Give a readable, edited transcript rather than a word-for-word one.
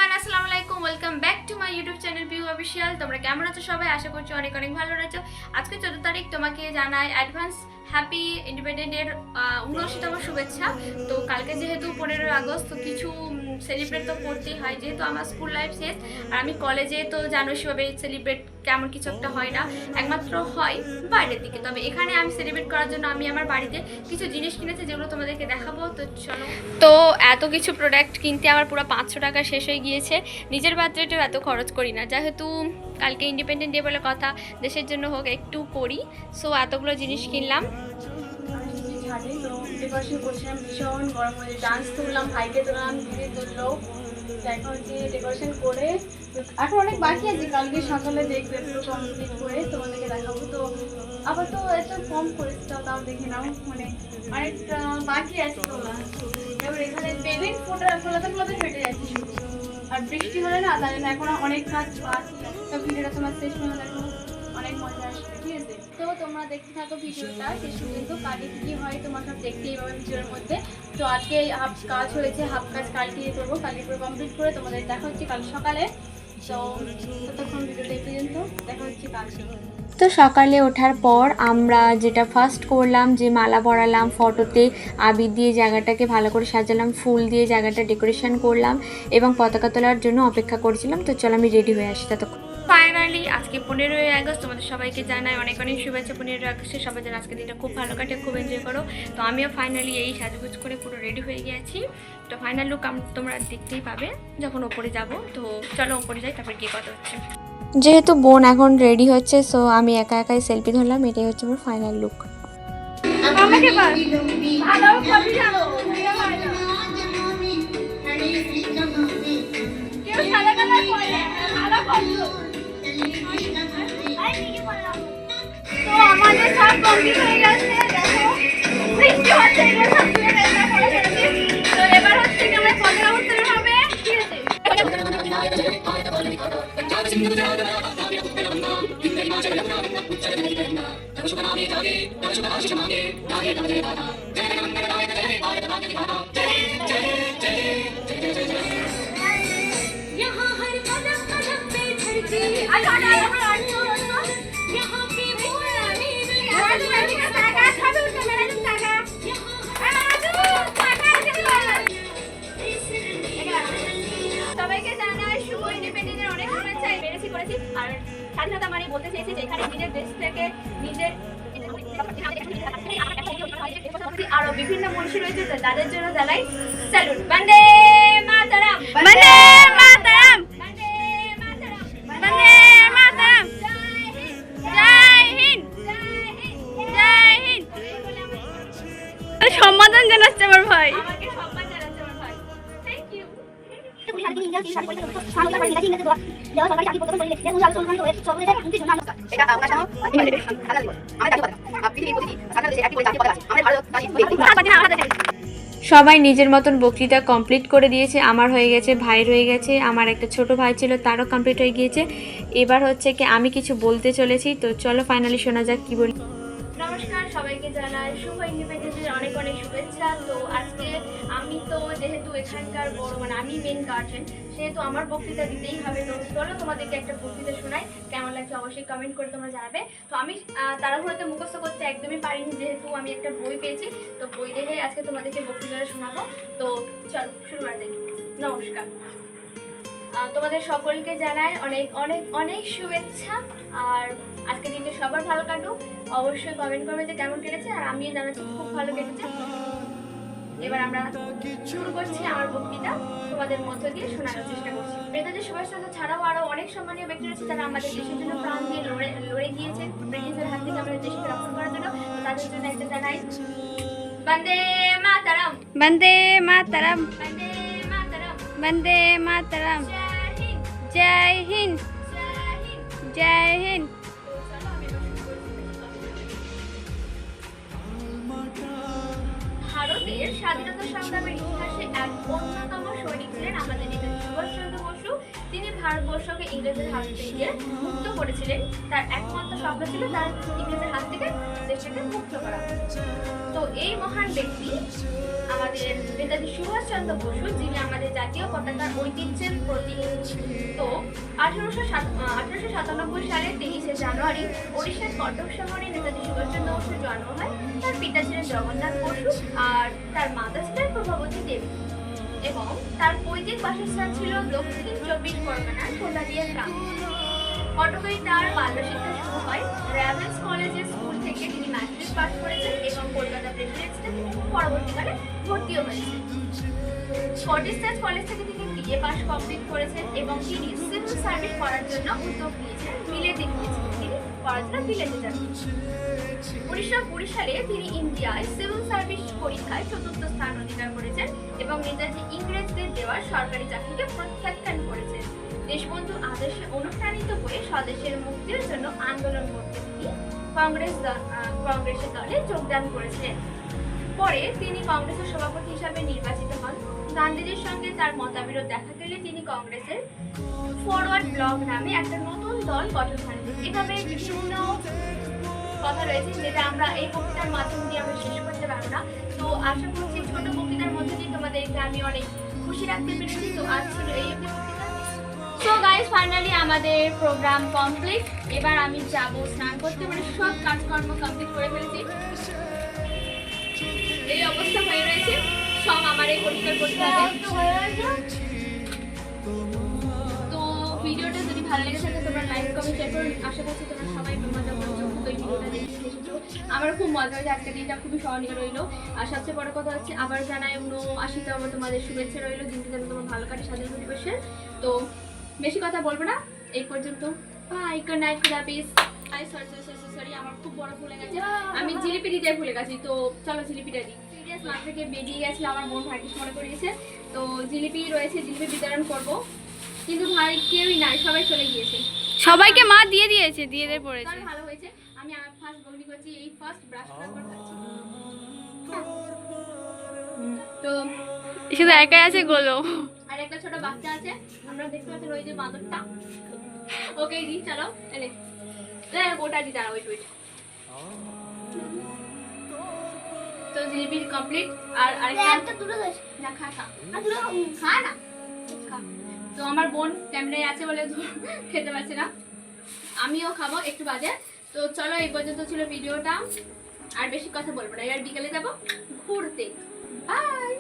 Everyone আসসালামু আলাইকুম welcome back to my YouTube channel view official. তোমরা কেমন আছো সবাই? আশা করছি অনেক অনেক ভালো আছো। আজকে 14 তারিখ, তোমাকে জানাই অ্যাডভান্স হ্যাপি ইন্ডিপেন্ডেন্ট ডের 79তম শুভেচ্ছা। তো কালকে যেহেতু 15 আগস্ট, তো কিছু সেলিব্রেট তো করতেই হয়, যেহেতু আমার স্কুল লাইফ শেষ আর আমি কলেজে, তো জানো সেভাবে সেলিব্রেট কেমন কিছু একটা হয় না, একমাত্র হয় বাইরের দিকে। তবে এখানে আমি সেলিব্রেট করার জন্য আমি আমার বাড়িতে কিছু জিনিস কিনেছি, যেগুলো তোমাদেরকে দেখাবো। তো চলো। তো এত কিছু প্রোডাক্ট কিনতে আমার পুরো 500 টাকা শেষ হয়ে গিয়েছে। নিজের বাজেটেও এত খরচ করি না, যেহেতু কালকে ইন্ডিপেন্ডেন্ট ডে বলে কথা, দেশের জন্য হোক একটু করি। সো এতগুলো জিনিস কিনলাম। তো ডেকোরেশন করছিলাম, ভীষণ গরম হয়ে ডান্স তুললাম, ভাইকে তুললাম, দিদি তুললো। এখন হচ্ছে ডেকোরেশন করে এখন অনেক বাকি আছে, কালকে সকালে দেখবে পুরো কমপ্লিট করে তোমাদেরকে দেখাবো। তো আবার তো একটা কম করেছে, তাও দেখে নাও, মানে অনেকটা বাকি আছে তোলা। এবার এখানে বেবি ফোলাতে ফোলাতে ফেটে যাচ্ছে শুধু। আর বৃষ্টি হলে না, তাই জন্য এখন অনেক কাজ বাকি। তো ভিডিওটা তোমার শেষ পর্যন্ত দেখো, অনেক মজা আসবে, ঠিক আছে? তো তোমরা দেখতে থাকো ভিডিওটা শেষ পর্যন্ত। কালকে কি হয় তোমার সব দেখতেই পাবে ভিডিওর মধ্যে। তো আজকে হাফ কাজ হয়েছে, হাফ কাজ কালকে করবো, কালকে পুরো কমপ্লিট করে তোমাদের দেখা হচ্ছে কাল সকালে। তো ততক্ষণ ভিডিওটা এই পর্যন্ত, দেখা হচ্ছে কাল। তো সকালে ওঠার পর আমরা যেটা ফার্স্ট করলাম, যে মালা পরালাম, ফটোতে আবির দিয়ে জায়গাটাকে ভালো করে সাজালাম, ফুল দিয়ে জায়গাটা ডেকোরেশন করলাম এবং পতাকা তোলার জন্য অপেক্ষা করছিলাম। তো চলো আমি রেডি হয়ে আসি ততক্ষণ। ফাইনালি আজকে 15ই আগস্ট, তোমাদের সবাইকে জানাই অনেক অনেক শুভেচ্ছা। 15ই আগস্টে সবাই যেন আজকে দিনটা খুব ভালো কাটে, খুব এনজয় করো। তো আমিও ফাইনালি এই সাজুগুজ করে পুরো রেডি হয়ে গেছি। তো ফাইনাল লুক তোমরা দেখতেই পাবে যখন ওপরে যাব। তো চলো ওপরে যাই, তারপর গিয়ে কথা হচ্ছে। যেহেতু বোন এখন রেডি হচ্ছে, সো আমি একা একাই সেলফি ধরলাম। এটাই হচ্ছে আমার ফাইনাল লুক। তো আমাদের সব কমপ্লিট হয়ে গেছে, দেখো বৃষ্টি হচ্ছে, এগুলো সব তুলে ফেলতে পড়েছে। তো এবার হচ্ছে কি আমরা পতাকা উত্তোলন হবে, ঠিক আছে? সবাইকে জানাই শুভ ইন্ডিপেন্ডেন্সের অনেক শুভেচ্ছা। বেড়েছি করেছি, আর স্বাধীনতা মানে বলতে চেয়েছি যে এখানে নিজের দেশ থেকে নিজের আরো বিভিন্ন মনীষী রয়েছে, যাদের জন্য জানাই স্যালুট। বন্দে মাতরম, বন্দে মাতরম, বন্দে মাতরম, বন্দে মাতরম, জয় হিন্দ, জয় হিন্দ, জয় হিন্দ। সম্মান জানাচ্ছে আমার ভাই, আমাকে সম্মান জানাচ্ছে আমার ভাই। Thank you. সবাই নিজের মতন বক্তৃতা কমপ্লিট করে দিয়েছে। আমার হয়ে গেছে, ভাইয়ের হয়ে গেছে, আমার একটা ছোট ভাই ছিল তারও কমপ্লিট হয়ে গিয়েছে। এবার হচ্ছে কি আমি কিছু বলতে চলেছি। তো চলো ফাইনালি শোনা যাক কি বলি। নমস্কার, সবাইকে জানাই শুভ ইন্ডিপেন্ডেন্সের অনেক অনেক শুভেচ্ছা। তো আজকে আমি তো যেহেতু এখানকার বড়, মানে আমি মেন গার্জেন, সেহেতু আমার বক্তৃতা দিতেই হবে। তো চলো তোমাদেরকে একটা বক্তৃতা শোনাই, কেমন লাগছে অবশ্যই কমেন্ট করে তোমরা জানাবে। তো আমি তাড়াহুড়োতে মুখস্থ করতে একদমই পারিনি, যেহেতু আমি একটা বই পেয়েছি, তো বই দেখে আজকে তোমাদেরকে বক্তৃতাটা শোনাবো। তো চলো শুরু করা যাক। নমস্কার, তোমাদের সকলকে জানাই অনেক অনেক অনেক শুভেচ্ছা। আর আজকে দিনটা সবার ভালো কাটুক, অবশ্যই কমেন্ট করবে যে কেমন কেটেছে, আর আমিও জানাচ্ছি খুব ভালো কেটেছে। এবার আমরা শুরু করছি আমার বক্তৃতা, তোমাদের মধ্য দিয়ে শোনানোর চেষ্টা করছি। নেতাজি সুভাষচন্দ্র ছাড়াও আরো অনেক সম্মানীয় ব্যক্তি রয়েছে, যারা আমাদের দেশের জন্য প্রাণ দিয়ে লড়ে গিয়েছে ব্রিটিশের হাত থেকে আমাদের দেশকে রক্ষা করার জন্য। তাদের জন্য একটা জানাই বন্দে মাতরম, বন্দে মাতরম, বন্দে মাতরম, বন্দে মাতরম, জয় হিন্দ, জয় হিন্দ, জয় হিন্দ। জয় হিন্দ। ভারতের স্বাধীনতা সংগ্রামের ইতিহাসে এক অন্যতম সৈনিক ছিলেন আমাদের নেতাজি সুভাষচন্দ্র বসু। তিনি ভারতবর্ষকে ইংরেজের হাত থেকে মুক্ত করেছিলেন। তার একমাত্র স্বপ্ন ছিল তার ইংরেজের হাত থেকে দেশটাকে মুক্ত করা। তো এই মহান ব্যক্তি আমাদের নেতাজি সুভাষচন্দ্র বসু, যিনি আমাদের জাতীয় পতাকার ঐতিহ্যের প্রতীক। তো 1897 সালে 23শে জানুয়ারি ওড়িশার কটক শহরে নেতাজি সুভাষচন্দ্র বসুর জন্ম হয়। তার পিতা ছিলেন জগন্নাথ বসু আর তার মাতা ছিলেন প্রভাবতী দেবী, এবং তার পৈতৃক বাসস্থান ছিল দক্ষিণ 24 পরগনার কোলাদিয়া গ্রাম। কটকেই তার বাল্যশিক্ষা শুরু হয়। র্যাভেন্স কলেজের স্কুল থেকে তিনি ম্যাট্রিক পাস করেছেন এবং কলকাতা প্রেসিডেন্সিতে তিনি পরবর্তীকালে ভর্তিও হয়েছেন। স্কটিশ চার্চ কলেজ থেকে তিনি বিএ পাস কমপ্লিট করেছেন এবং তিনি সিভিল সার্ভিস করার জন্য উদ্যোগ নিয়েছেন। বিলেতে গিয়েছিলেন, তিনি পড়ার জন্য বিলেতে যান। 1920 সালে তিনি ইন্ডিয়ায় সিভিল সার্ভিস পরীক্ষায় 4র্থ স্থান অধিকার করেছেন এবং নেতাজি ইংরেজদের দেওয়া সরকারি চাকরিকে প্রত্যাখ্যান করেছেন। দেশবন্ধু আদর্শে অনুপ্রাণিত হয়ে স্বদেশের মুক্তির জন্য আন্দোলন করতে তিনি কংগ্রেসের দলে যোগদান করেছিলেন। পরে তিনি কংগ্রেসের সভাপতি হিসাবে নির্বাচিত হন। গান্ধীজির সঙ্গে তার মতবিরোধ দেখা গেলে তিনি কংগ্রেসের ফরওয়ার্ড ব্লক নামে একটা নতুন দল গঠন করেন। এভাবে বিভিন্ন কথা রয়েছে যেটা আমরা এই বক্তৃতার মাধ্যম দিয়ে আমরা শেষ করতে পারবো না। তো আশা করছি ছোট বক্তৃতার মধ্যে দিয়ে তোমাদেরকে আমি অনেক খুশি রাখতে পেরেছি। তো আজ ছিল এই অবধি বক্তৃতা। সো গাইস, ফাইনালি আমাদের প্রোগ্রাম কমপ্লিট। এবার আমি যাব স্নান করতে, মানে সব কাজকর্ম কমপ্লিট করে ফেলেছি। এই অবস্থা হয়ে রয়েছে, সব আমার এই পরিষ্কার করতে হবে। তো ভিডিওটা যদি ভালো লেগে থাকে তোমরা লাইক কমেন্ট শেয়ার করো। আশা করছি তোমরা সবাই মজা করছো এই ভিডিওটা দেখে এসেছো। আমার খুব মজা হয়েছে, আজকের দিনটা খুবই স্মরণীয় রইলো। আর সবচেয়ে বড় কথা হচ্ছে আবার জানাই 79তম তোমাদের শুভেচ্ছা রইলো, দিনটা যেন তোমার ভালো কাটে স্বাধীনতা দিবসের। তো বেশি কথা বলবো না, এই পর্যন্ত। বাই, গুড নাইট, খুদাহাফেজ। সরি, আমার খুব বড় ভুলে গেছে, আমি জিলিপি দিতে ভুলে গেছি। তো চলো জিলিপিটা দিই। সিরিয়াস মাঠ থেকে বেরিয়ে গেছিল, আমার বোন ভাই কিছু মনে করিয়েছে। তো জিলিপি রয়েছে, জিলিপি বিতরণ করব, কিন্তু ভাই কেউই নাই, সবাই চলে গিয়েছে। সবাইকে মা দিয়ে দিয়েছে, দিয়ে পড়েছে। তাহলে ভালো হয়েছে, আমি আমার ফার্স্ট বগনি করছি, এই ফার্স্ট ব্রাশ করার পর খাচ্ছি। তো শুধু একাই আছে গোলো। আর একটা ছোট বাচ্চা আছে, আমরা দেখতে পাচ্ছি ওই যে বাঁদরটা, ওকে দি। চলো এলে ওটা দি, দাঁড়া, ওয়েট। তো জিলিপি কমপ্লিট। আর আরেকটা দুটো না, খা না, খা। তো আমার বোন ক্যামেরায় আছে বলে খেতে পারছে না, আমিও খাবো একটু বাদে। তো চলো, এই পর্যন্ত ছিল ভিডিওটা, আর বেশি কথা বলবো না। এবার বিকেলে যাবো ঘুরতে। বাই।